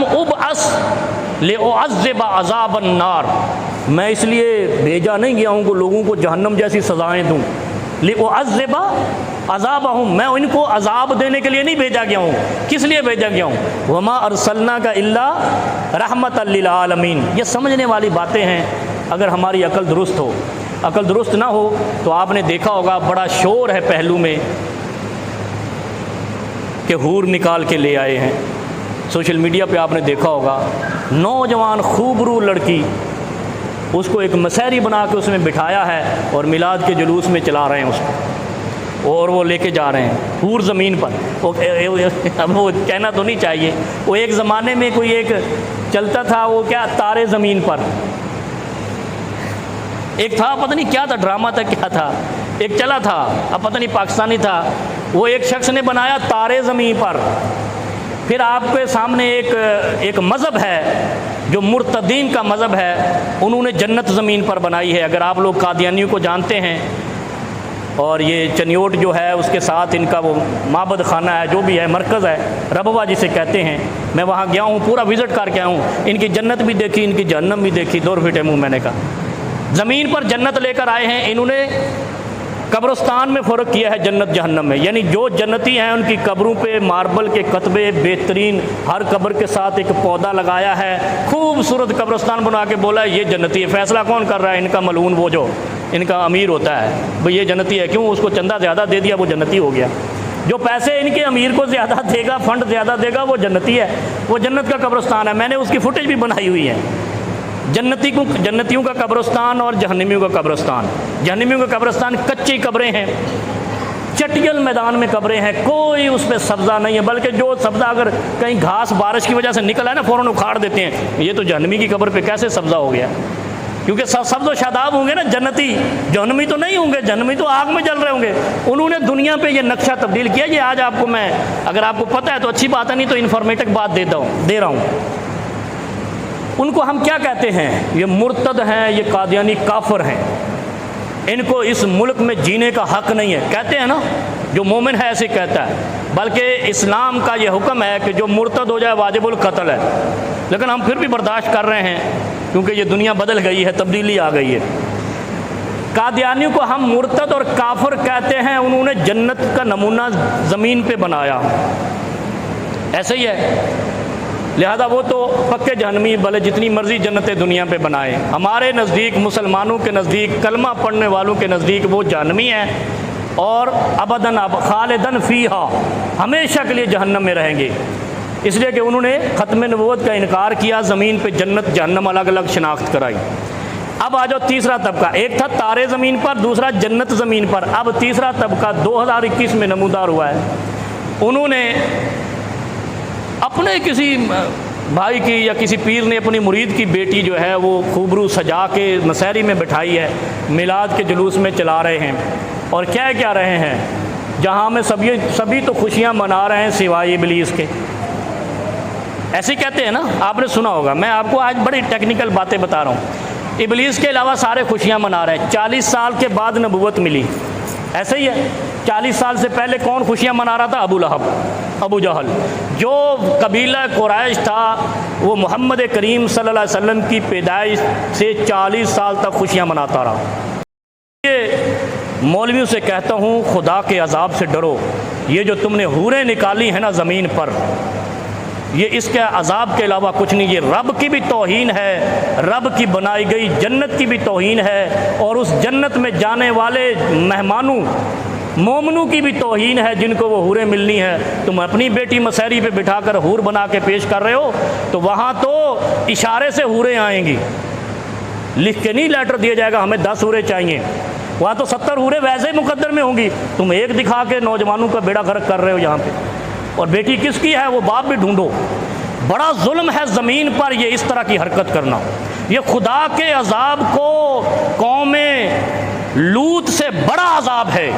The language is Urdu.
لم ابعث لأعذب عذاب النار، میں اس لیے بھیجا نہیں گیا ہوں کہ لوگوں کو جہنم جیسی سزائیں دوں، لأعذب عذابہم، میں ان کو عذاب دینے کے لیے نہیں بھیجا گیا ہوں، کس لیے بھیجا گیا ہوں، وما ارسلناک الا رحمۃ للعالمین۔ یہ سمجھنے والی باتیں ہیں اگر ہماری عقل درست ہو۔ عقل درست نہ ہو تو آپ نے دیکھا ہوگا بڑا شور ہے پہلو میں کہ حور نکال کے لے آئے ہیں، سوشل میڈیا پہ آپ نے دیکھا ہوگا نوجوان خوبرو لڑکی، اس کو ایک مسحری بنا کے اس میں بٹھایا ہے اور میلاد کے جلوس میں چلا رہے ہیں اس کو، اور وہ لے کے جا رہے ہیں حور زمین پر۔ اب وہ کہنا تو نہیں چاہیے، وہ ایک زمانے میں کوئی ایک چلتا تھا، وہ کیا تارے زمین پر، ایک تھا پتہ نہیں کیا تھا، ڈرامہ تھا کیا تھا، ایک چلا تھا، اب پتہ نہیں پاکستانی تھا، وہ ایک شخص نے بنایا تارے زمین پر۔ پھر آپ کے سامنے ایک مذہب ہے جو مرتدین کا مذہب ہے، انہوں نے جنت زمین پر بنائی ہے۔ اگر آپ لوگ قادیانیوں کو جانتے ہیں، اور یہ چنیوٹ جو ہے اس کے ساتھ ان کا وہ معبد خانہ ہے، جو بھی ہے مرکز ہے ربوہ جسے کہتے ہیں، میں وہاں گیا ہوں، پورا وزٹ کر کے آیا ہوں، ان کی جنت بھی دیکھی، ان کی جہنم بھی دیکھی، دور پھٹے منہ میں نے کہا زمین پر جنت لے کر آئے ہیں۔ انہوں نے قبرستان میں فرق کیا ہے جنت جہنم میں، یعنی جو جنتی ہیں ان کی قبروں پہ ماربل کے کتبے بہترین، ہر قبر کے ساتھ ایک پودا لگایا ہے، خوبصورت قبرستان بنا کے بولا ہے یہ جنتی ہے۔ فیصلہ کون کر رہا ہے؟ ان کا ملعون، وہ جو ان کا امیر ہوتا ہے، بھئی یہ جنتی ہے، کیوں؟ اس کو چندہ زیادہ دے دیا وہ جنتی ہو گیا۔ جو پیسے ان کے امیر کو زیادہ دے گا، فنڈ زیادہ دے گا، وہ جنتی ہے، وہ جنت کا قبرستان ہے۔ میں نے اس کی فوٹیج بھی بنائی ہوئی ہے، جنتیوں کا قبرستان اور جہنمیوں کا قبرستان۔ جہنمیوں کا قبرستان کچی قبریں ہیں، چٹیل میدان میں قبریں ہیں، کوئی اس پہ سبزہ نہیں ہے، بلکہ جو سبزہ اگر کہیں گھاس بارش کی وجہ سے نکلا ہے نا فوراً اکھاڑ دیتے ہیں۔ یہ تو جہنمی کی قبر پہ کیسے سبزہ ہو گیا؟ کیونکہ سبز و شاداب ہوں گے نا جنتی، جہنمی تو نہیں ہوں گے، جہنمی تو آگ میں جل رہے ہوں گے۔ انہوں نے دنیا پہ یہ نقشہ تبدیل کیا۔ یہ آج آپ کو میں، اگر آپ کو پتہ ہے تو اچھی بات ہے، نہیں تو انفارمیٹک بات دے رہا ہوں۔ ان کو ہم کیا کہتے ہیں؟ یہ مرتد ہیں، یہ قادیانی کافر ہیں، ان کو اس ملک میں جینے کا حق نہیں ہے، کہتے ہیں نا، جو مومن ہے ایسے کہتا ہے۔ بلکہ اسلام کا یہ حکم ہے کہ جو مرتد ہو جائے واجب القتل ہے، لیکن ہم پھر بھی برداشت کر رہے ہیں کیونکہ یہ دنیا بدل گئی ہے، تبدیلی آ گئی ہے۔ قادیانیوں کو ہم مرتد اور کافر کہتے ہیں، انہوں نے جنت کا نمونہ زمین پہ بنایا، ایسے ہی ہے، لہذا وہ تو پکے جہنمی، بھلے جتنی مرضی جنتیں دنیا پہ بنائے۔ ہمارے نزدیک، مسلمانوں کے نزدیک، کلمہ پڑھنے والوں کے نزدیک وہ جہنمی ہیں اور ابداً خالداً فیہا، ہمیشہ کے لیے جہنم میں رہیں گے، اس لیے کہ انہوں نے ختم نبوت کا انکار کیا، زمین پہ جنت جہنم الگ الگ شناخت کرائی۔ اب آ جاؤ تیسرا طبقہ، ایک تھا تارے زمین پر، دوسرا جنت زمین پر، اب تیسرا طبقہ 2021 میں نمودار ہوا ہے۔ انہوں نے اپنے کسی بھائی کی یا کسی پیر نے اپنی مرید کی بیٹی جو ہے وہ خوبرو سجا کے مسحری میں بٹھائی ہے، میلاد کے جلوس میں چلا رہے ہیں، اور کیا رہے ہیں، جہاں میں سبھی تو خوشیاں منا رہے ہیں سوائے ابلیس کے، ایسے کہتے ہیں نا، آپ نے سنا ہوگا۔ میں آپ کو آج بڑی ٹیکنیکل باتیں بتا رہا ہوں۔ ابلیس کے علاوہ سارے خوشیاں منا رہے ہیں۔ 40 سال کے بعد نبوت ملی، ایسے ہی ہے۔ 40 سال سے پہلے کون خوشیاں منا رہا تھا؟ ابو لہب، ابو جہل، جو قبیلہ قریش تھا، وہ محمد کریم صلی اللہ علیہ وسلم کی پیدائش سے 40 سال تک خوشیاں مناتا رہا۔ یہ مولویوں سے کہتا ہوں، خدا کے عذاب سے ڈرو۔ یہ جو تم نے حوریں نکالی ہیں نا زمین پر، یہ اس کے عذاب کے علاوہ کچھ نہیں، یہ رب کی بھی توہین ہے، رب کی بنائی گئی جنت کی بھی توہین ہے، اور اس جنت میں جانے والے مہمانوں مومنوں کی بھی توہین ہے جن کو وہ حوریں ملنی ہے۔ تم اپنی بیٹی مسحری پہ بٹھا کر حور بنا کے پیش کر رہے ہو، تو وہاں تو اشارے سے حوریں آئیں گی، لکھ کے نہیں لیٹر دیا جائے گا ہمیں 10 حوریں چاہیے، وہاں تو 70 حوریں ویسے ہی مقدر میں ہوں گی، تم ایک دکھا کے نوجوانوں کا بیڑا غرق کر رہے ہو یہاں پہ۔ اور بیٹی کس کی ہے وہ باپ بھی ڈھونڈو۔ بڑا ظلم ہے زمین پر یہ اس طرح کی حرکت کرنا۔ یہ خدا کے عذاب کو قوم لوط سے بڑا عذاب ہے۔